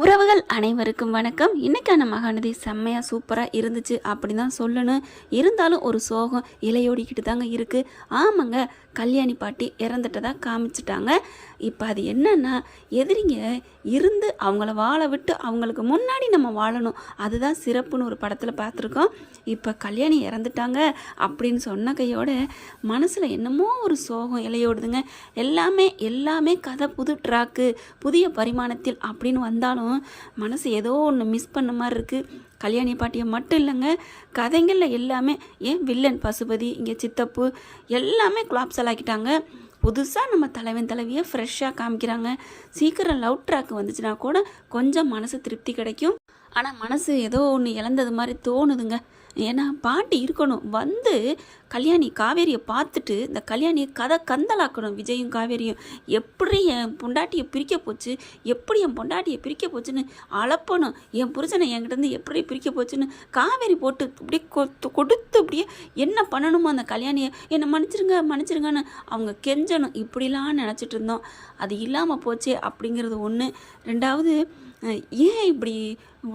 உறவுகள் அனைவருக்கும் வணக்கம். இன்னைக்கான மகாநதி செம்மையாக சூப்பராக இருந்துச்சு அப்படின்னு தான் சொல்லணும். இருந்தாலும் ஒரு சோகம் இலையோடிக்கிட்டு தாங்க இருக்குது. ஆமாங்க, கல்யாணி பாட்டி இறந்துட்டதாக காமிச்சிட்டாங்க. இப்போ அது என்னன்னா, எதிரிங்க இருந்து அவங்கள வாழ விட்டு அவங்களுக்கு முன்னாடி நம்ம வாழணும், அதுதான் சிறப்புன்னு ஒரு படத்தில் பார்த்துருக்கோம். இப்போ கல்யாணி இறந்துட்டாங்க அப்படின்னு சொன்ன கையோட மனசில் என்னமோ ஒரு சோகம் இலையோடுதுங்க. எல்லாமே கதை புது ட்ராக்கு, புதிய பரிமாணத்தில் அப்படின்னு வந்தாலும் மனசு ஏதோ ஒன்று மிஸ் பண்ண மாதிரி இருக்குது. கல்யாணி பாட்டியை மட்டும் இல்லைங்க, கதைங்களில் எல்லாமே ஏன் வில்லன் பசுபதி, இங்கே சித்தப்பு எல்லாமே கிளாப்ஸல் ஆக்கிட்டாங்க. புதுசாக நம்ம தலைவியை ஃப்ரெஷ்ஷாக காமிக்கிறாங்க. சீக்கிரம் லவ் ட்ராக் வந்துச்சுன்னா கூட கொஞ்சம் மனசு திருப்தி கிடைக்கும். ஆனால் மனசு ஏதோ ஒன்று இழந்தது மாதிரி தோணுதுங்க. ஏன்னா பாட்டி இருக்கணும், வந்து கல்யாணி காவேரியை பார்த்துட்டு இந்த கல்யாணியை கதை கந்தலாக்கணும். விஜயும் காவேரியும் எப்படி என் பொண்டாட்டியை பிரிக்க போச்சு, எப்படி என் பொண்டாட்டியை பிரிக்க போச்சுன்னு அளப்பணும். என் புருஷனை என்கிட்டருந்து எப்படி பிரிக்க போச்சுன்னு காவேரி போட்டு அப்படியே கொடுத்து அப்படியே என்ன பண்ணணுமோ அந்த கல்யாணியை என்னை மன்னிச்சிருங்கன்னு அவங்க கெஞ்சணும். இப்படிலாம் நினச்சிட்டு இருந்தோம். அது இல்லாமல் போச்சு அப்படிங்கிறது ஒன்று. ரெண்டாவது, ஏன் இப்படி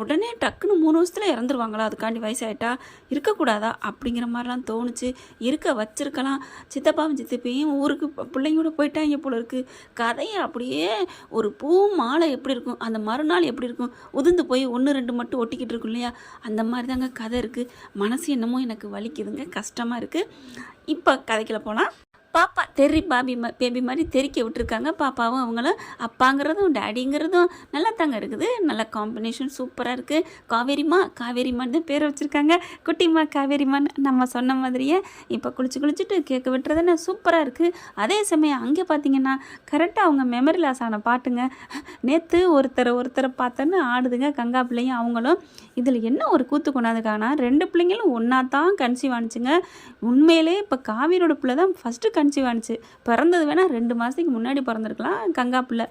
உடனே டக்குன்னு 3 வருஷத்தில் இறந்துருவாங்களா, அதுக்காண்டி வயசாயிட்டா இருக்கக்கூடாதா அப்படிங்கிற மாதிரிலாம் தோணுச்சு. இருக்க வச்சிருக்கலாம். சித்தப்பாவும் சித்தப்பையும் ஊருக்கு பிள்ளைங்களோட போயிட்டாங்க போல இருக்குது. கதையை அப்படியே ஒரு பூ மாலை எப்படி இருக்கும், அந்த மறுநாள் எப்படி இருக்கும், உதிர்ந்து போய் 1 2 மட்டும் ஒட்டிக்கிட்டு இருக்கும் இல்லையா, அந்த மாதிரி தாங்க கதை இருக்குது. மனசு என்னமோ எனக்கு வலிக்குதுங்க, கஷ்டமாக இருக்குது. இப்போ கதைக்குள்ள போகலாம். பாப்பா பேபி மாதிரி தெறிக்க விட்டுருக்காங்க. பாப்பாவும் அவங்களும் அப்பாங்கிறதும் டேடிங்கிறதும் நல்லா தாங்க இருக்குது. நல்ல காம்பினேஷன் சூப்பராக இருக்குது. காவேரிமான்னு தான் பேர் வச்சுருக்காங்க. குட்டிம்மா காவேரிமான்னு நம்ம சொன்ன மாதிரியே இப்போ குளிச்சுட்டு கேட்க விட்டுறதுன்னு சூப்பராக இருக்குது. அதே சமயம் அங்கே பார்த்தீங்கன்னா கரெக்டாக அவங்க மெமரி லாஸ் ஆன பாட்டுங்க. நேற்று ஒருத்தரை பார்த்தோன்னு ஆடுதுங்க கங்கா பிள்ளையும் அவங்களும். இதில் என்ன ஒரு கூத்து கொண்டாந்துக்கானா, 2 பிள்ளைங்களும் ஒன்றா தான் கன்சீவ் ஆனிச்சுங்க. உண்மையிலே இப்போ காவேரியோட பிள்ளை தான் ஃபஸ்ட்டு கன்சீவ் ஆனிச்சு. பிறந்தது வேணால் 2 மாதத்துக்கு முன்னாடி பிறந்திருக்கலாம் கங்கா பிள்ளை.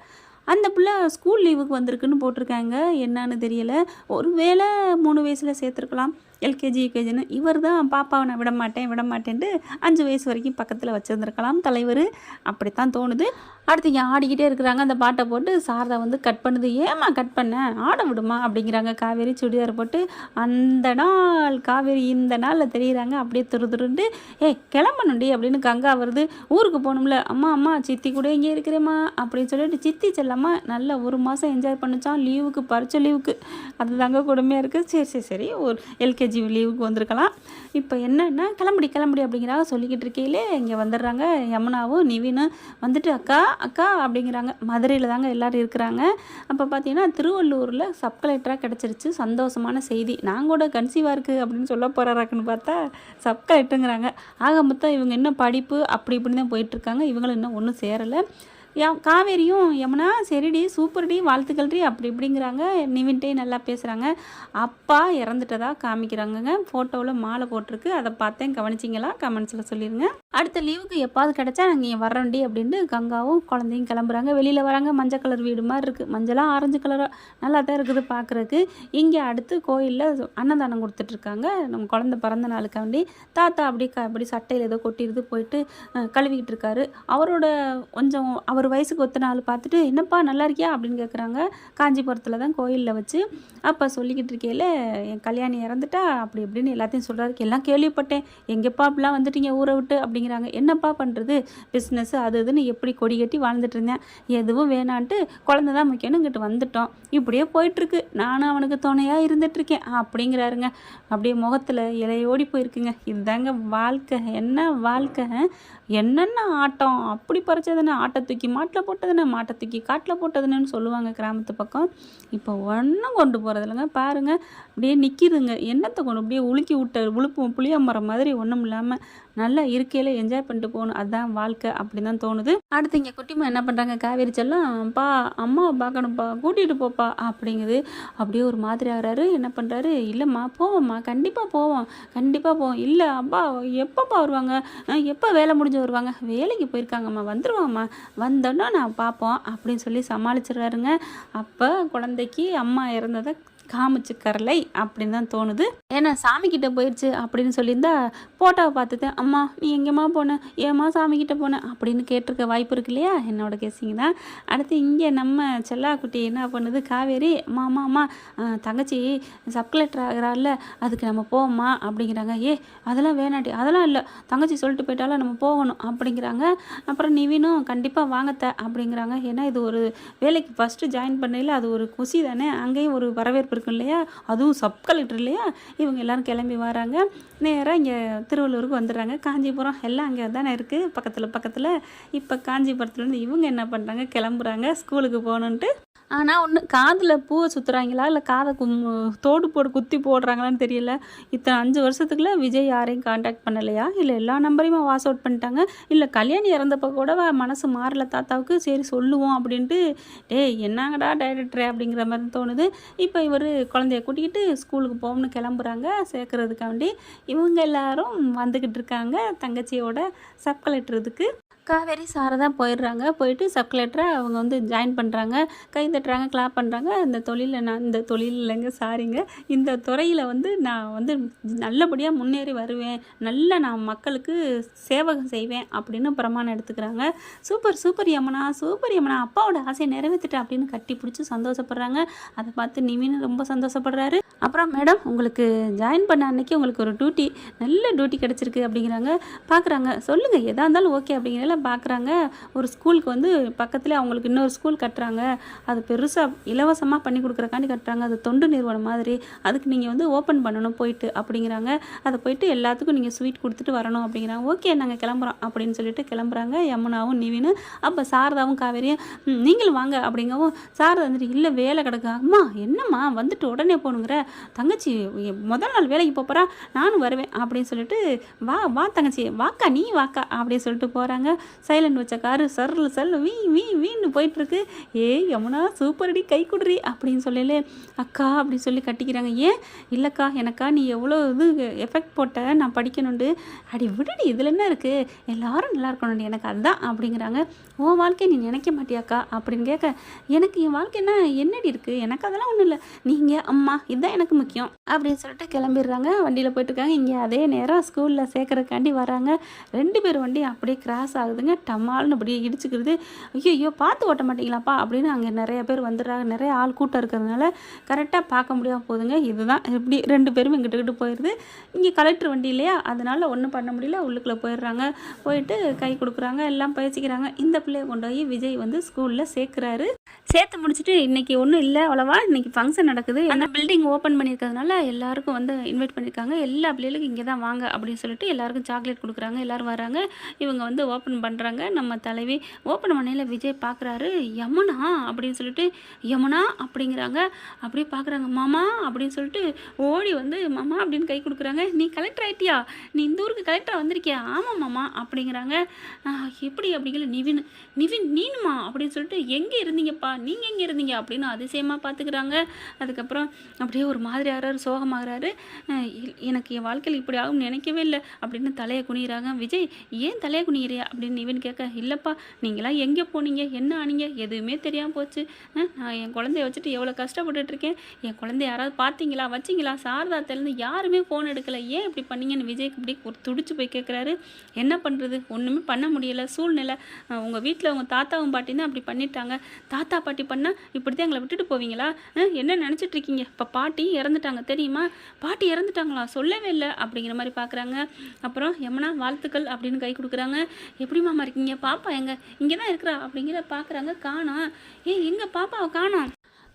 அந்த பிள்ளை ஸ்கூல் லீவுக்கு வந்திருக்குன்னு போட்டிருக்காங்க. என்னன்னு தெரியலை. ஒருவேளை 3 வயசில் சேர்த்துருக்கலாம், எல்கேஜி யூகேஜின்னு. இவர் தான் பாப்பாவை நான் விட மாட்டேன்ட்டு 5 வயசு வரைக்கும் பக்கத்தில் வச்சுருந்துருக்கலாம் தலைவர். அப்படித்தான் தோணுது. அடுத்து இங்கே ஆடிக்கிட்டே இருக்கிறாங்க. அந்த பாட்டை போட்டு சாரதா வந்து கட் பண்ணுது. ஏமா கட் பண்ண, ஆட விடுமா அப்படிங்கிறாங்க. காவேரி சுடிதார் போட்டு அந்த நாள் காவேரி இந்த நாளில் தெரியுறாங்க. அப்படியே துருந்துட்டு கிளம்பணுண்டி அப்படின்னு கங்கா வருது. ஊருக்கு போகணும்ல, அம்மா சித்தி கூட இங்கே இருக்கிறேம்மா அப்படின்னு சொல்லிட்டு சித்தி செல்லாமல் நல்லா 1 மாதம் என்ஜாய் பண்ணிச்சான் லீவுக்கு, பரிச்சை லீவுக்கு. அது தாங்க கொடுமையாக இருக்குது. சரி ஒரு எல்கேஜி லீவுக்கு வந்திருக்கலாம். இப்போ என்னன்னா கிளம்புடி அப்படிங்கிறாங்க. சொல்லிக்கிட்டு இருக்கையிலே இங்கே வந்துடுறாங்க யமுனாவும் நிவினும். வந்துட்டு அக்கா அப்படிங்கிறாங்க. மதுரையில் தாங்க எல்லோரும் இருக்கிறாங்க. அப்போ பார்த்தீங்கன்னா திருவள்ளூரில் சப் கலெக்டராக கிடச்சிருச்சு. சந்தோஷமான செய்தி. நான் கூட கன்சீவாக இருக்குது அப்படின்னு சொல்ல போகிறாராக்குன்னு பார்த்தா சப் கலெக்டருங்கிறாங்க. ஆக மொத்தம் இவங்க இன்னும் படிப்பு அப்படி இப்படின்னு தான் போயிட்டுருக்காங்க. இவங்களும் இன்னும் ஒன்றும் சேரலை. காவேரியும் யமுனா சரிடி சூப்பர்டி வாழ்த்துக்கள்டி அப்படி இப்படிங்கிறாங்க. நிவின்ட்டே நல்லா பேசுகிறாங்க. அப்பா இறந்துட்டதா காமிக்கிறாங்கங்க. ஃபோட்டோவில் மாலை போட்டிருக்கு. அதை பார்த்தேன், கவனிச்சிங்களா? கமெண்ட்ஸில் சொல்லிடுங்க. அடுத்த லீவுக்கு எப்பாவது கிடச்சா நாங்கள் இங்கே வர்றோண்டி அப்படின்ட்டு கங்காவும் குழந்தையும் கிளம்புறாங்க. வெளியில் வராங்க. மஞ்சள் கலர் வீடு மாதிரி இருக்குது. மஞ்சளாக ஆரஞ்சு கலராக நல்லா தான் இருக்குது பார்க்குறதுக்கு. இங்கே அடுத்து கோயிலில் அன்னதானம் கொடுத்துட்ருக்காங்க. நம்ம குழந்தை பிறந்த நாளுக்காண்டி. தாத்தா அப்படி சட்டையில் ஏதோ கொட்டிடுது போயிட்டு கழுவிக்கிட்டு இருக்காரு. அவரோட கொஞ்சம் அவர் வயசுக்கு ஒத்த நாள் பார்த்துட்டு என்னப்பா நல்லா இருக்கியா அப்படின்னு கேட்குறாங்க. காஞ்சிபுரத்தில் தான் கோயிலில் வச்சு. அப்போ சொல்லிக்கிட்டு இருக்கையில் என் கல்யாணி இறந்துட்டா அப்படி இப்படின்னு எல்லாத்தையும் சொல்கிறாரு. எல்லாம் கேள்விப்பட்டேன், எங்கேப்பா அப்படிலாம் வந்துட்டீங்க ஊரை விட்டு அப்படிங்கிறாங்க. என்னப்பா பண்ணுறது, பிஸ்னஸ் அது இதுன்னு எப்படி கொடி கட்டி வாழ்ந்துட்டு இருந்தேன், எதுவும் வேணான்ட்டு குழந்தை தான் முக்கியம்னு இங்கிட்டு வந்துட்டோம். இப்படியே போயிட்டுருக்கு, நானும் அவனுக்கு துணையாக இருந்துகிட்ருக்கேன் அப்படிங்கிறாருங்க. அப்படியே முகத்தில் இலையோடி போயிருக்குங்க. இதுதாங்க வாழ்க்கை. என்ன வாழ்க்கை, என்னென்ன ஆட்டம் அப்படி பறிச்சதுன்னு, ஆட்டை தூக்கி மாட்டில் போட்டதுன்னு, மாட்டை தூக்கி காட்டில் போட்டதுன்னு சொல்லுவாங்க கிராமத்து பக்கம். இப்போ ஒன்றும் கொண்டு போகிறது இல்லைங்க. பாருங்கள் அப்படியே நிற்கிதுங்க. என்னத்தை கொண்டு அப்படியே உலுக்கி விட்ட புளிய மரம் மாதிரி ஒன்றும் இல்லாமல் நல்லா இருக்கையில் என்ஜாய் பண்ணிட்டு போகணும். அதுதான் வாழ்க்கை அப்படி தான் தோணுது. அடுத்து இங்கே குட்டிமா என்ன பண்ணுறாங்க, காவேரி செல்லம் அம்மாவை பார்க்கணும்ப்பா, கூட்டிகிட்டு போப்பா அப்படிங்குது. அப்படியே ஒரு மாதிரி ஆகிறாரு. என்ன பண்ணுறாரு, இல்லைம்மா போவோம்மா, கண்டிப்பாக போவோம். இல்லை அப்பா எப்போப்பா வருவாங்க, எப்போ வேலை முடிஞ்சு வருவாங்க, வேலைக்கு போயிருக்காங்கம்மா, வந்துடுவாங்கம்மா, வந்தோன்னா நான் பார்ப்போம் அப்படின்னு சொல்லி சமாளிச்சிடுறாருங்க. அப்போ குழந்தைக்கு அம்மா இறந்ததை காமிச்சுக்கரலை அப்படின்னு தான் தோணுது. ஏன்னா சாமிக்கிட்ட போயிடுச்சு அப்படின்னு சொல்லியிருந்தா ஃபோட்டோவை பார்த்துட்டேன், அம்மா நீ எங்கேம்மா போன, ஏம்மா சாமிக்கிட்ட போனேன் அப்படின்னு கேட்டிருக்க வாய்ப்பு இருக்கு இல்லையா, என்னோட கேசிங்க தான். அடுத்து இங்கே நம்ம செல்லாக்குட்டி என்ன பண்ணுது, காவேரி அம்மா அம்மா அம்மா தங்கச்சி சப் கலெக்டர் ஆகிறாள்ல அதுக்கு நம்ம போவோம்மா அப்படிங்கிறாங்க. அதெல்லாம் வேணாட்டி, அதெல்லாம் இல்லை தங்கச்சி சொல்லிட்டு போயிட்டாலும் நம்ம போகணும் அப்படிங்கிறாங்க. அப்புறம் நிவினும் கண்டிப்பாக வாங்கத்த அப்படிங்கிறாங்க. ஏன்னா இது ஒரு வேலைக்கு ஃபஸ்ட்டு ஜாயின் பண்ணையில் அது ஒரு குஷி தானே, அங்கேயும் ஒரு வரவேற்பு இருக்கும் இல்லையா, அதுவும் சப் கலெக்டர் இல்லையா. இவங்க எல்லோரும் கிளம்பி வராங்க, நேராக இங்கே திருவள்ளூருக்கு வந்துடுறாங்க. காஞ்சிபுரம் எல்லாம் அங்கே தானே இருக்குது பக்கத்தில். இப்போ காஞ்சிபுரத்துலேருந்து இவங்க என்ன பண்ணுறாங்க, கிளம்புறாங்க ஸ்கூலுக்கு போகணுன்ட்டு. ஆனால் ஒன்று, காதில் பூவை சுற்றுறாங்களா இல்லை காதை தோடு குத்தி போடுறாங்களான்னு தெரியல. இத்தனை 5 வருஷத்துக்குள்ள விஜய் யாரையும் காண்டாக்ட் பண்ணலையா, இல்லை எல்லா நம்பரையுமே வாஸ் அவுட் பண்ணிட்டாங்க, இல்லை கல்யாணி இறந்தப்போ கூட மனசு மாறல தாத்தாவுக்கு, சரி சொல்லுவோம் அப்படின்ட்டு. என்னங்கடா டைரக்டரே அப்படிங்கிற மாதிரி தோணுது. இப்போ இவர் குழந்தைய கூட்டிக்கிட்டு ஸ்கூலுக்கு போகணும்னு கிளம்புறாங்க சேர்க்கறதுக்காண்டி. இவங்க எல்லாரும் வந்துக்கிட்டு இருக்காங்க தங்கச்சியோட சப் கலெக்டருக்கு. காவேரி சாரதா போயிடுறாங்க. போயிட்டு சப் கலெக்டரை அவங்க வந்து ஜாயின் பண்ணுறாங்க, கை தட்டுறாங்க, கிளாப் பண்ணுறாங்க. இந்த தொழில் இல்லைங்க, சாரிங்க, இந்த துறையில் வந்து நான் வந்து நல்லபடியாக முன்னேறி வருவேன், நல்லா நான் மக்களுக்கு சேவகம் செய்வேன் அப்படின்னு பிரமாணம் எடுத்துக்கிறாங்க. சூப்பர் யமுனா, அப்பாவோட ஆசையை நிறைவேற்றிட்டேன் அப்படின்னு கட்டி பிடிச்சி சந்தோஷப்படுறாங்க. அதை பார்த்து நிவின் ரொம்ப சந்தோஷப்படுறாரு. அப்புறம் மேடம் உங்களுக்கு ஜாயின் பண்ண அன்னைக்கு உங்களுக்கு ஒரு நல்ல டியூட்டி கிடச்சிருக்கு அப்படிங்கிறாங்க. பார்க்குறாங்க, சொல்லுங்கள் எதாக இருந்தாலும் ஓகே அப்படிங்கிறத பார்க்குறாங்க. ஒரு ஸ்கூலுக்கு வந்து பக்கத்தில் அவங்களுக்கு இன்னொரு ஸ்கூல் கட்டுறாங்க, அது பெருசாக இலவசமாக பண்ணி கொடுக்குறக்காண்டி கட்டுறாங்க, அது தொண்டு நிறுவனம் மாதிரி, அதுக்கு நீங்கள் வந்து ஓப்பன் பண்ணணும் போயிட்டு அப்படிங்கிறாங்க. அதை போயிட்டு எல்லாத்துக்கும் நீங்கள் ஸ்வீட் கொடுத்துட்டு வரணும் அப்படிங்கிறாங்க. ஓகே நாங்கள் கிளம்புறோம் அப்படின்னு சொல்லிட்டு கிளம்புறாங்க யமுனாவும் நிவினும். அப்போ சாரதாவும் காவேரியும் நீங்களும் வாங்க அப்படிங்கவும், சாரதா வந்துட்டு இல்லை வேலை கிடக்கு. அம்மா என்னம்மா வந்துட்டு உடனே போகணுங்கிற, தங்கச்சி முதல் நாள் வேலைக்கு போகிறா, நானும் வருவேன் அப்படின்னு சொல்லிட்டு, வா தங்கச்சி வாக்கா, நீ வாக்கா அப்படின்னு சொல்லிட்டு போகிறாங்க. சைலண்ட் வச்ச காரு சர்ல வீன்னு போயிட்டுருக்கு. யமுனா சூப்பரடி, கை குடுறி அப்படின்னு சொல்லலே, அக்கா அப்படின்னு சொல்லி கட்டிக்கிறாங்க. இல்லைக்கா எனக்கா நீ எவ்வளோ இது எஃபெக்ட் போட்ட நான் படிக்கணுண்டு, அடி விடுடி இதில் என்ன இருக்குது, எல்லாரும் நல்லா இருக்கணும்டி எனக்கு அதுதான் அப்படிங்கிறாங்க. உன் வாழ்க்கையை நீ நினைக்க மாட்டியாக்கா அப்படின்னு கேட்க, எனக்கு என் வாழ்க்கைன்னா என்னடி இருக்குது, எனக்கு அதெல்லாம் ஒன்றும் இல்லை, நீங்கள் அம்மா இதுதான் எனக்கு முக்கியம் அப்படின்னு சொல்லிட்டு கிளம்பிடுறாங்க. வண்டியில் போயிட்டுருக்காங்க. இங்கே அதே நேரம் ஸ்கூலில் சேர்க்கறதுக்காண்டி வராங்க. 2 பேர் வண்டி அப்படியே கிராஸ் ஆகுதுங்க. டமால்னு அப்படியே இடிச்சுக்கிறது. ஐயோ பார்த்து ஓட்ட மாட்டீங்களாப்பா அப்படின்னு அங்கே நிறைய பேர் வந்துடுறாங்க. நிறைய ஆள் கூட்டம் இருக்கிறதுனால கரெக்டாக பார்க்க முடியாமல் போகுதுங்க. இதுதான் இப்படி 2 பேரும் இங்கிட்டு போயிடுது. இங்கே கலெக்டர் வண்டி இல்லையா, அதனால ஒன்றும் பண்ண முடியல, உள்ளுக்குள்ளே போயிடுறாங்க. போயிட்டு கை கொடுக்குறாங்க, எல்லாம் பேசிக்கிறாங்க. இந்த பிள்ளையை கொண்டு போய் விஜய் வந்து ஸ்கூலில் சேர்க்குறாரு. சேர்த்து முடிச்சுட்டு இன்றைக்கி ஒன்றும் இல்லை அவ்வளோவா, இன்றைக்கி ஃபங்க்ஷன் நடக்குது, அந்த பில்டிங் ஓப்பன் பண்ணியிருக்கிறதுனால எல்லாருக்கும் வந்து இன்வைட் பண்ணியிருக்காங்க. எல்லா பிள்ளைகளுக்கும் இங்கே தான் வாங்க அப்படின்னு சொல்லிட்டு எல்லாருக்கும் சாக்லேட் கொடுக்குறாங்க. எல்லோரும் வராங்க. இவங்க வந்து ஓப்பன் பண்ணுறாங்க. நம்ம தலைவி ஓப்பன் பண்ணையில் விஜய் பார்க்குறாரு. யமுனா அப்படின்னு சொல்லிட்டு, யமுனா அப்படிங்கிறாங்க. அப்படியே பார்க்குறாங்க. மாமா அப்படின்னு சொல்லிட்டு ஓடி வந்து மாமா அப்படின்னு கை கொடுக்குறாங்க. நீ கலெக்டர் ஆகிட்டியா, நீ இந்த ஊருக்கு கலெக்டராக வந்திருக்கியா, ஆமாம் மாமா அப்படிங்கிறாங்க. எப்படி அப்படிங்கிற நிவின் நீனுமா அப்படின்னு சொல்லிட்டு, எங்கே இருந்தீங்கப்பா, நீங்கள் எங்கே இருந்தீங்க அப்படின்னு அதிசயமாக பார்த்துக்கிறாங்க. அதுக்கப்புறம் அப்படியே ஒரு மாதிரி ஆகிறாரு, சோகமாகறாரு. எனக்கு என் வாழ்க்கையில் இப்படி ஆகும்னு நினைக்கவே இல்லை அப்படின்னு தலையை குனிகிறாங்க. விஜய் ஏன் தலையை குனிகிறியா அப்படின்னு நிவின் கேட்க, இல்லைப்பா நீங்களாம் எங்கே போனீங்க, என்ன ஆனீங்க, எதுவுமே தெரியாமல் போச்சு, நான் என் குழந்தைய வச்சுட்டு எவ்வளோ கஷ்டப்பட்டுட்ருக்கேன், என் குழந்தைய யாராவது பார்த்தீங்களா வச்சிங்களா, சாரதாத்திலேருந்து யாருமே ஃபோன் எடுக்கலை, ஏன் இப்படி பண்ணீங்கன்னு விஜய்க்கு இப்படி ஒரு துடிச்சு போய் கேட்குறாரு. என்ன பண்ணுறது, ஒன்றுமே பண்ண முடியலை, சூழ்நிலை, உங்கள் வீட்டில் உங்கள் தாத்தாவும் பாட்டின்னு அப்படி பண்ணிட்டாங்க, தாத்தா பாட்டி பண்ணால் இப்படி தான் எங்களை விட்டுட்டு போவீங்களா, என்ன நினச்சிட்ருக்கீங்க, இப்போ பாட்டி இறந்துட்டாங்க தெரியுமா, பாட்டி இறந்துட்டாங்களா, சொல்லவே இல்லை அப்படிங்கிற மாதிரி பார்க்குறாங்க. அப்புறம் யமுனா வாழ்த்துக்கள் அப்படின்னு கை கொடுக்குறாங்க. எப்படி மாமா இருக்கீங்க, பாப்பா எங்க, இங்கே தான் இருக்கிறா அப்படிங்கிற பார்க்குறாங்க. காணோம், எங்கே பாப்பாவை காணோம்,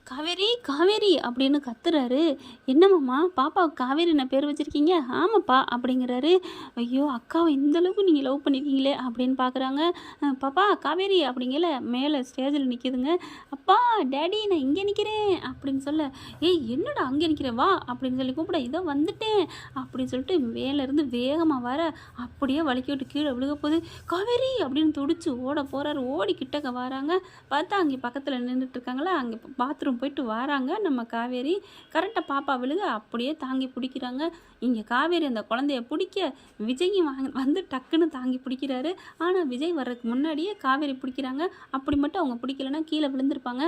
காவேரி அப்படின்னு கத்துறாரு. என்னம்மாம்மா பாப்பாவுக்கு காவேரி நான் பேர் வச்சுருக்கீங்க, ஆமாப்பா அப்படிங்கிறாரு. ஐயோ அக்காவை இந்தளவுக்கு நீங்கள் லவ் பண்ணியிருக்கீங்களே அப்படின்னு பார்க்குறாங்க. பாப்பா காவேரி அப்படிங்கல மேலே ஸ்டேஜில் நிற்கிதுங்க. அப்பா டேடி நான் இங்கே நிற்கிறேன் அப்படின்னு சொல்ல, என்னடா அங்கே நிற்கிறேன் வா அப்படின்னு சொல்லி கூப்பிட, இதோ வந்துட்டேன் அப்படின்னு சொல்லிட்டு மேலேருந்து வேகமாக வர அப்படியே வலிக்கி விட்டு கீழே விழுக போகுது. காவேரி அப்படின்னு துடிச்சு ஓட போகிறாரு. ஓடி கிட்டக்க வராங்க. பார்த்தா அங்கே பக்கத்தில் நின்றுட்டு இருக்காங்களா, அங்கே பாத்ரூம் பாத்ரூம் போயிட்டு வராங்க நம்ம காவேரி. கரெக்டாக பாப்பா விழுக அப்படியே தாங்கி பிடிக்கிறாங்க. இங்கே காவேரி அந்த குழந்தைய பிடிக்க விஜயும் வந்து டக்குன்னு தாங்கி பிடிக்கிறாரு. ஆனால் விஜய் வர்றதுக்கு முன்னாடியே காவேரி பிடிக்கிறாங்க. அப்படி மட்டும் அவங்க பிடிக்கலன்னா கீழே விழுந்திருப்பாங்க.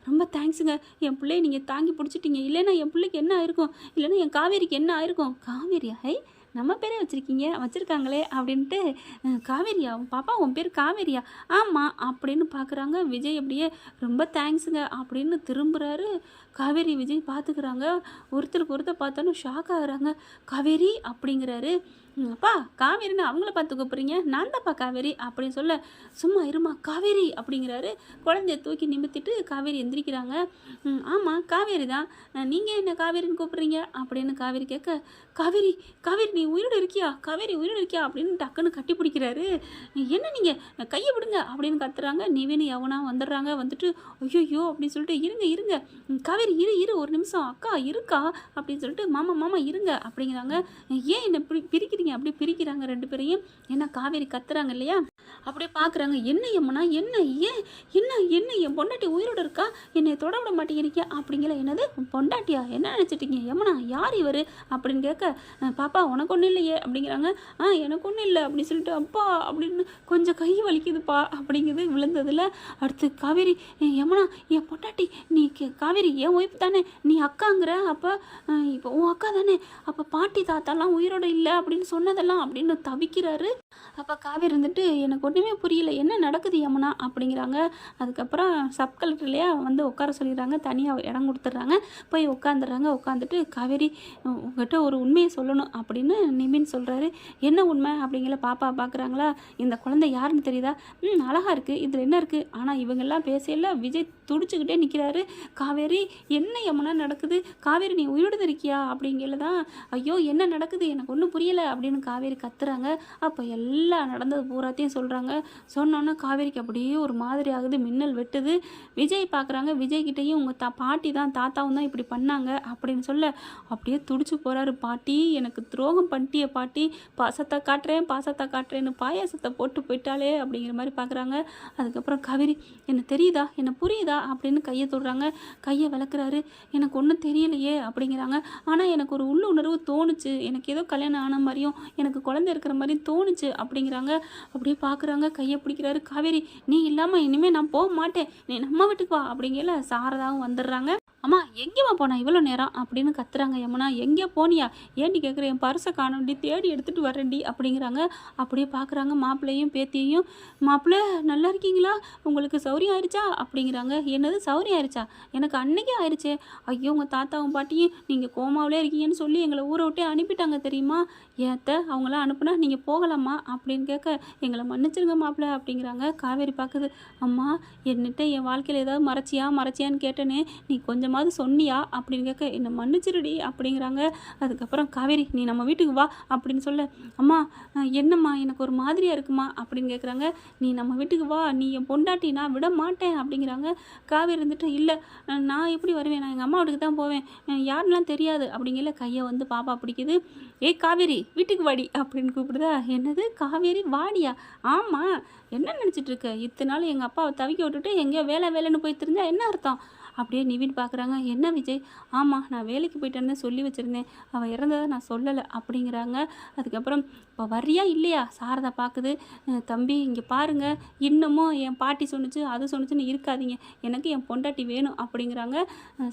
ரொம்ப தேங்க்ஸுங்க, என் பிள்ளைய நீங்கள் தாங்கி பிடிச்சிட்டிங்க. இல்லைன்னா என் பிள்ளைக்கு என்ன ஆயிருக்கும், இல்லைன்னா என் காவேரிக்கு என்ன ஆயிருக்கும். காவேரியா? நம்ம பேரே வச்சுருக்காங்களே அப்படின்ட்டு, காவேரியா பாப்பா உன் பேர் காவேரியா? ஆமாம் அப்படின்னு பார்க்குறாங்க. விஜய் அப்படியே ரொம்ப தேங்க்ஸுங்க அப்படின்னு திரும்புகிறாரு. காவேரி விஜய் பார்த்துக்கிறாங்க. ஒருத்தருக்கு ஒருத்தர் பார்த்தோன்னு ஷாக் ஆகுறாங்க. காவேரி அப்படிங்கிறாரு. அப்பா காவேரின்னு அவங்கள பார்த்து கூப்பிட்றீங்க, நான் தான்ப்பா காவேரி அப்படின்னு சொல்ல, சும்மா இருமா காவேரி அப்படிங்கிறாரு. குழந்தைய தூக்கி நிமித்திட்டு காவேரி எந்திரிக்கிறாங்க. ஆமாம் காவேரி தான், நீங்கள் என்ன காவேரின்னு கூப்பிட்றீங்க அப்படின்னு காவேரி கேட்க, காவேரி காவேரி நீ உயிரோடு இருக்கியா, காவேரி உயிரோடு இருக்கியா அப்படின்னு டக்குன்னு கட்டி பிடிக்கிறாரு. என்ன நீங்கள் கையை விடுங்க அப்படின்னு கத்துறாங்க. நிவின் எவனா வந்துடுறாங்க. வந்துட்டு ஐயோ அப்படின்னு சொல்லிட்டு, இருங்க காவேரி இரு ஒரு நிமிஷம், அக்கா இருக்கா அப்படின்னு சொல்லிட்டு, மாமா இருங்க அப்படிங்கிறாங்க. ஏன் என்ன பிரிக்கிறீங்க அப்படி பிரிக்கிறாங்க ரெண்டு பேரையும். ஏன்னா காவேரி கத்துறாங்க இல்லையா. அப்படியே பார்க்குறாங்க. என்ன யமுனா, என்ன ஏன் என்ன என் பொண்டாட்டி உயிரோடு இருக்கா, என்னை தொட விட மாட்டேங்கிறீங்க அப்படிங்கிற. என்னது பொண்டாட்டியா, என்ன நினச்சிட்டிங்க யமுனா, யார் இவர் அப்படின்னு கேட்க, பாப்பா உனக்கு ஒன்றும் இல்லையே அப்படிங்கிறாங்க. எனக்கு ஒன்றும் இல்லை அப்படின்னு சொல்லிட்டு, அப்பா அப்படின்னு கொஞ்சம் கை வலிக்குதுப்பா அப்படிங்கிறது விழுந்ததில். அடுத்து காவேரி, யமுனா என் பொண்டாட்டி நீ காவேரி என் ஒய்ஃப் தானே, நீ அக்காங்கிற, அப்போ இப்போ உன் அக்கா தானே, அப்போ பாட்டி தாத்தாலாம் உயிரோடு இல்லை அப்படின்னு சொன்னதெல்லாம் அப்படின்னு தவிக்கிறாரு. அப்போ காவேரி இருந்துட்டு, எனக்கு ஒன்றுமே புரியல, என்ன நடக்குது யமுனா அப்படிங்கிறாங்க. அதுக்கப்புறம் சப் கலெக்டர்லையா வந்து உட்கார சொல்லிடுறாங்க. தனியாக இடம் கொடுத்துட்றாங்க. போய் உட்காந்துடுறாங்க. உட்காந்துட்டு, காவேரி உங்கள்கிட்ட ஒரு உண்மையை சொல்லணும் அப்படின்னு நிவின் சொல்கிறாரு. என்ன உண்மை அப்படிங்கிற பாப்பா பார்க்குறாங்களா. இந்த குழந்தை யாருன்னு தெரியுதா? அழகாக இருக்குது, இதில் என்ன இருக்குது? ஆனால் இவங்கெல்லாம் பேசல. விஜய் துடிச்சுக்கிட்டே நிற்கிறாரு. காவேரி என்ன யமுனா நடக்குது, காவேரி நீ உயிரோடு இருக்கியா அப்படிங்கல தான். ஐயோ என்ன நடக்குது, எனக்கு ஒன்றும் புரியலை அப்படின்னு காவேரி கத்துறாங்க. அப்போ எல்லாம் நடந்தது பூராத்தையும் சொல்கிறாங்க. சொன்னோன்னே காவேரிக்கு அப்படியே ஒரு மாதிரி ஆகுது. மின்னல் வெட்டுது. விஜய் பார்க்குறாங்க. விஜய்கிட்டையும் உங்கள் பாட்டி தான் தாத்தாவும் தான் இப்படி பண்ணாங்க அப்படின்னு சொல்ல, அப்படியே துடிச்சு போகிறாரு. பாட்டி எனக்கு துரோகம் பண்ணிட்டிய பாட்டி, பாசத்தை காட்டுறேன்னு பாயாசத்தை போட்டு போயிட்டாலே அப்படிங்கிற மாதிரி பார்க்குறாங்க. அதுக்கப்புறம் காவேரி என்ன தெரியுதா, என்ன புரியுதா அப்படின்னு கையை தொடுறாங்க. கையை விளக்குறாரு. எனக்கு ஒன்றும் தெரியலையே அப்படிங்கிறாங்க. ஆனால் எனக்கு ஒரு உள்ளுணர்வு தோணுச்சு, எனக்கு ஏதோ கல்யாணம் ஆன மாதிரியும் எனக்கு குழந்தை இருக்கிற மாதிரியும் தோணுச்சு அப்படிங்கிறாங்க. அப்படியே பார்க்குறாங்க. கையை பிடிக்கிறாரு. காவேரி நீ இல்லாமல் இனிமேல் நான் போக மாட்டேன், நீ நம்ம வீட்டுக்கு வா அப்படிங்கல. சாரதாவும் வந்துடுறாங்க. அம்மா எங்கேம்மா போனா இவ்வளோ நேரம் அப்படின்னு கத்துறாங்க. யமுனா எங்கே போனியா, ஏண்டி கேட்குற, என் பர்ஸை காணோண்டி, தேடி எடுத்துகிட்டு வரேன்டி அப்படிங்கிறாங்க. அப்படியே பார்க்குறாங்க மாப்பிள்ளையும் பேத்தியையும். மாப்பிள்ளை நல்லா இருக்கீங்களா, உங்களுக்கு சௌரியம் ஆயிடுச்சா அப்படிங்கிறாங்க. என்னது சௌரியம் ஆயிடுச்சா, எனக்கு அன்னைக்கே ஆயிடுச்சே. ஐயோ உங்கள் தாத்தாவும் பாட்டியும் நீங்கள் கோமாவிலே இருக்கீங்கன்னு சொல்லி எங்களை ஊரை விட்டே அனுப்பிட்டாங்க தெரியுமா. ஏத்த அவங்களாம் அனுப்புனா நீங்கள் போகலாமா அப்படின்னு கேட்க, எங்களை மன்னிச்சிருங்க மாப்பிள்ளை அப்படிங்கிறாங்க. காவேரி பார்க்குது. அம்மா என்னிட்ட என் வாழ்க்கையில் ஏதாவது மறைச்சியான்னு கேட்டேனே, நீ கொஞ்சமாவது சொன்னியா அப்படின்னு கேட்க, என்னை மன்னிச்சிருடி அப்படிங்கிறாங்க. அதுக்கப்புறம் காவேரி நீ நம்ம வீட்டுக்கு வா அப்படின்னு சொல்ல, அம்மா என்னம்மா எனக்கு ஒரு மாதிரியாக இருக்குமா அப்படின்னு கேட்குறாங்க. நீ நம்ம வீட்டுக்கு வா, நீ என் பொண்டாட்டி, நான் விட மாட்டேன் அப்படிங்கிறாங்க. காவேரி இருந்துட்டு, இல்லை நான் எப்படி வருவேன், நான் எங்கள் அம்மா வீட்டுக்கு தான் போவேன், யாருலாம் தெரியாது அப்படிங்கல. கையை வந்து பாப்பா பிடிக்குது. ஏய் காவேரி வீட்டுக்கு வாடி அப்படின்னு கூப்பிடுதா. என்னது காவேரி வாடியா? ஆமாம் என்ன நினச்சிட்டு இருக்க, இத்தனை நாள் எங்கள் அப்பாவை தவிக்க விட்டுட்டு எங்கேயோ வேலைன்னு போய் தெரிஞ்சா என்ன அர்த்தம் அப்படியே நிவின் பார்க்குறாங்க. என்ன விஜய், ஆமாம் நான் வேலைக்கு போயிட்டேன்னு சொல்லி வச்சுருந்தேன், அவள் இறந்ததை நான் சொல்லலை அப்படிங்கிறாங்க. அதுக்கப்புறம் இப்போ வர்றியா இல்லையா சாரதா பார்க்குது. தம்பி இங்கே பாருங்கள், இன்னமும் என் பாட்டி சொன்னிச்சு அது சொன்னிச்சுன்னு இருக்காதீங்க, எனக்கு என் பொண்டாட்டி வேணும் அப்படிங்கிறாங்க.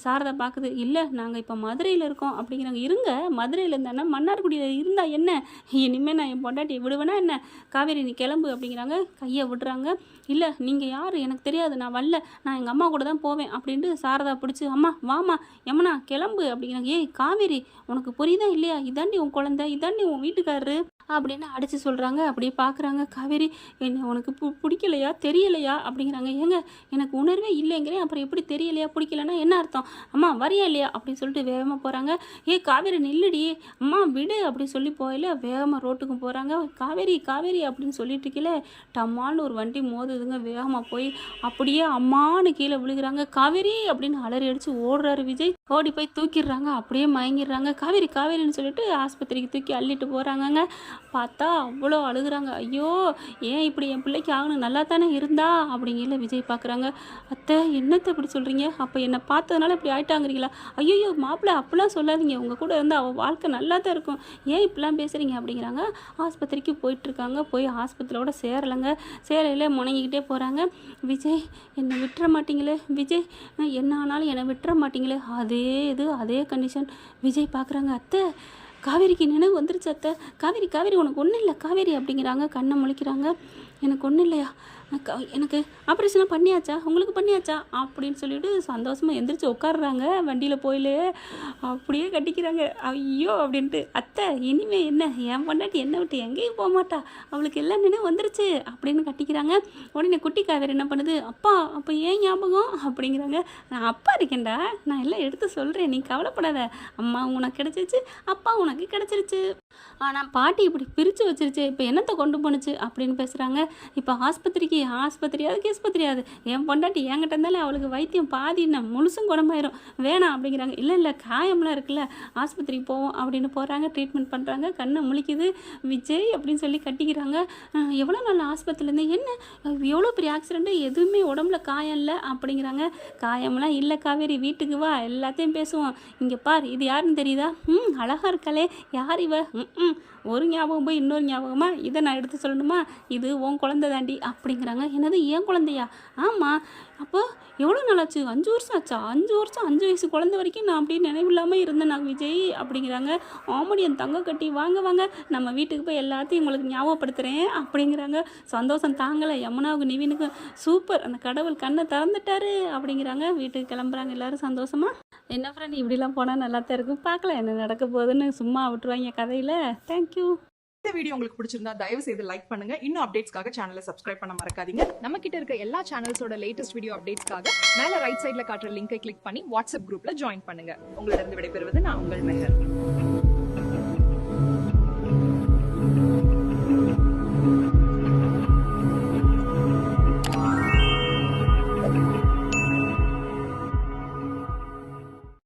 சாரதா பார்க்குது. இல்லை நாங்கள் இப்போ மதுரையில் இருக்கோம் அப்படிங்கிறாங்க. இருங்க மதுரையில் இருந்தானே மன்னார்குடியில் இருந்தால் என்ன, இனிமேல் நான் என் பொண்டாட்டியை விடுவேனா என்ன, காவேரி நீ கிளம்பு அப்படிங்கிறாங்க. கையை விடுறாங்க. இல்லை நீங்கள் யார் எனக்கு தெரியாது, நான் வரல, நான் எங்கள் அம்மா கூட தான் போவேன் அப்படின்ட்டு சாரதா பிடிச்சி, அம்மா வாமா யமுனா கிளம்பு அப்படிங்கிறாங்க. ஏய் காவேரி உனக்கு புரியுதா இல்லையா, இதாண்டி உன் குழந்தை, இதாண்டி உன் வீட்டுக்காரரு அப்படின்னு அடித்து சொல்கிறாங்க. அப்படியே பார்க்குறாங்க. காவேரி என்ன உனக்கு பிடிக்கலையா தெரியலையா அப்படிங்கிறாங்க. ஏங்க எனக்கு உணர்வே இல்லைங்கிறேன், அப்புறம் எப்படி தெரியலையா பிடிக்கலன்னா என்ன அர்த்தம், அம்மா வரியா இல்லையா அப்படின்னு சொல்லிட்டு வேகமாக போகிறாங்க. ஏ காவேரி நில்லுடி, அம்மா விடு அப்படி சொல்லி போயில வேகமாக ரோட்டுக்கும் போகிறாங்க. காவேரி காவேரி அப்படின்னு சொல்லிட்டு இருக்கல, டம்மான்னு ஒரு வண்டி மோதுதுங்க. வேகமாக போய் அப்படியே அம்மானு கீழே விழுகிறாங்க. காவேரி அப்படின்னு அலறி அடித்து ஓடுறாரு விஜய். ஓடி போய் தூக்கிடுறாங்க. அப்படியே மயங்கிடுறாங்க. காவேரி காவேரின்னு சொல்லிட்டு ஆஸ்பத்திரிக்கு தூக்கி அள்ளிட்டு போகிறாங்கங்க. பார்த்தா அவ்வளோ அழுகுறாங்க. ஐயோ! ஏன் இப்படி என் பிள்ளைக்கு ஆகணும், நல்லா தானே இருந்தா அப்படிங்கல விஜய் பார்க்குறாங்க. அத்தை என்னத்த இப்படி சொல்கிறீங்க, அப்போ என்னை பார்த்ததுனால இப்படி ஆயிட்டாங்கிறீங்களா? ஐயோ மாப்பிள்ளை அப்படிலாம் சொல்லாதீங்க, உங்கள் கூட இருந்தால் அவள் வாழ்க்கை நல்லா தான் இருக்கும், ஏன் இப்படிலாம் பேசுகிறீங்க அப்படிங்கிறாங்க. ஆஸ்பத்திரிக்கு போயிட்டுருக்காங்க. போய் ஆஸ்பத்திரியோட சேரலைங்க. சேரையில் முணங்கிக்கிட்டே போகிறாங்க. விஜய் என்னை விட்டுற மாட்டீங்களே, விஜய் என்ன ஆனாலும் என்னை விட்டுற மாட்டீங்களே, அதே கண்டிஷன். விஜய் பார்க்குறாங்க. அத்தை காவேரிக்கு நினைவு வந்துருச்சு அத்தை, காவேரி காவேரி உனக்கு ஒன்றும் இல்லை காவேரி அப்படிங்கிறாங்க. கண்ணை முழிக்கிறாங்க. எனக்கு ஒன்றும் இல்லையா, எனக்கு ஆப்ரேஷனாக பண்ணியாச்சா, உங்களுக்கு பண்ணியாச்சா அப்படின்னு சொல்லிட்டு சந்தோஷமாக எந்திரிச்சு உட்காடுறாங்க. வண்டியில் போயிலே அப்படியே கட்டிக்கிறாங்க. ஐயோ அப்படின்ட்டு. அத்தை இனிமே என்ன, என் பொண்டாட்டி என்னை விட்டு எங்கேயும் போக மாட்டா, அவளுக்கு எல்லாம் நினைவு வந்துருச்சு அப்படின்னு கட்டிக்கிறாங்க. உடனே குட்டி காவேரி என்ன பண்ணுது, அப்பா அப்போ ஏன் ஞாபகம் அப்படிங்கிறாங்க. நான் அப்பா இருக்கேன்டா, நான் எல்லாம் எடுத்து சொல்கிறேன், நீ கவலைப்படாத, அம்மா உனக்கு கிடச்சிருச்சு, அப்பா உனக்கு கிடச்சிருச்சு, ஆனால் பாட்டி இப்படி பிரித்து வச்சிருச்சு, இப்போ என்னத்தை கொண்டு போணுச்சு அப்படின்னு பேசுகிறாங்க. இப்போ ஆஸ்பத்திரியாது கேஸ்பத்திரியாது, என் பொண்டாட்டி என்கிட்ட இருந்தாலே அவளுக்கு வைத்தியம் பாதி முழுசும் குணமாயிரும், வேணாம் அப்படிங்கிறாங்க. இல்லை காயம்லாம் இருக்குல்ல, ஆஸ்பத்திரிக்கு போவோம் அப்படின்னு போகிறாங்க. ட்ரீட்மெண்ட் பண்ணுறாங்க. கண்ணை முழிக்குது. விஜய் அப்படின்னு சொல்லி கட்டிக்கிறாங்க. எவ்வளோ நாள் ஆஸ்பத்திரிலேருந்து, என்ன எவ்வளோ பெரிய ஆக்சிடெண்ட்டு, எதுவுமே உடம்புல காயம் இல்லை அப்படிங்கிறாங்க. காயம்லாம் இல்லை காவேரி, வீட்டுக்கு வா எல்லாத்தையும் பேசுவோம். இங்கே பார், இது யாருன்னு தெரியுதா, அழகாக இருக்காளே, யார் இவ, ஒரு ஞாபகம் போய் இன்னொரு ஞாபகமா, இதை நான் எடுத்து சொல்லணுமா, இது உன் குழந்தை தாண்டி அப்படிங்கிறாங்க. என்னது என் குழந்தையா, ஆமாம், அப்போ எவ்வளோ நாளாச்சு, 5 வருஷம் ஆச்சா, 5 வருஷம் 5 வயசு குழந்தை வரைக்கும் நான் அப்படி நினைவில்லாமல் இருந்தேன் நான் விஜய் அப்படிங்கிறாங்க. ஆமாடி என் தங்க கட்டி, வாங்க வாங்க நம்ம வீட்டுக்கு போய் எல்லாத்தையும் உங்களுக்கு ஞாபகப்படுத்துகிறேன் அப்படிங்கிறாங்க. சந்தோஷம் தாங்கலை யமுனாவுக்கு நிவினுக்கு. சூப்பர், அந்த கடவுள் கண்ணை திறந்துட்டாரு அப்படிங்கிறாங்க. வீட்டுக்கு கிளம்புறாங்க எல்லாரும் சந்தோஷமா. என்ன ஃப்ரெண்ட் இப்படிலாம் போனால் நல்லா தான் இருக்கும், பார்க்கலாம் என்ன நடக்க போகுதுன்னு, சும்மா விட்டுருவாங்க கதையில். தேங்க்யூ. இந்த வீடியோ உங்களுக்கு பிடிச்சிருந்தா தயவு செய்து லைக் பண்ணுங்க. இன்னும் அப்டேட்ஸ்க்காக சேனலை சப்ஸ்கிரைப் பண்ண மறக்காதீங்க. நம்ம கிட்ட இருக்க எல்லா சேனல்ஸோட லேட்டஸ்ட் வீடியோ அப்டேட்ஸ்க்காக மேல ரைட் சைடுல காட்டுற லிங்கை கிளிக் பண்ணி வாட்ஸ்அப் குரூப்ல ஜாயின் பண்ணுங்க. உங்களிடம் விடைபெறுவது நான் உங்கள் மெஹர்.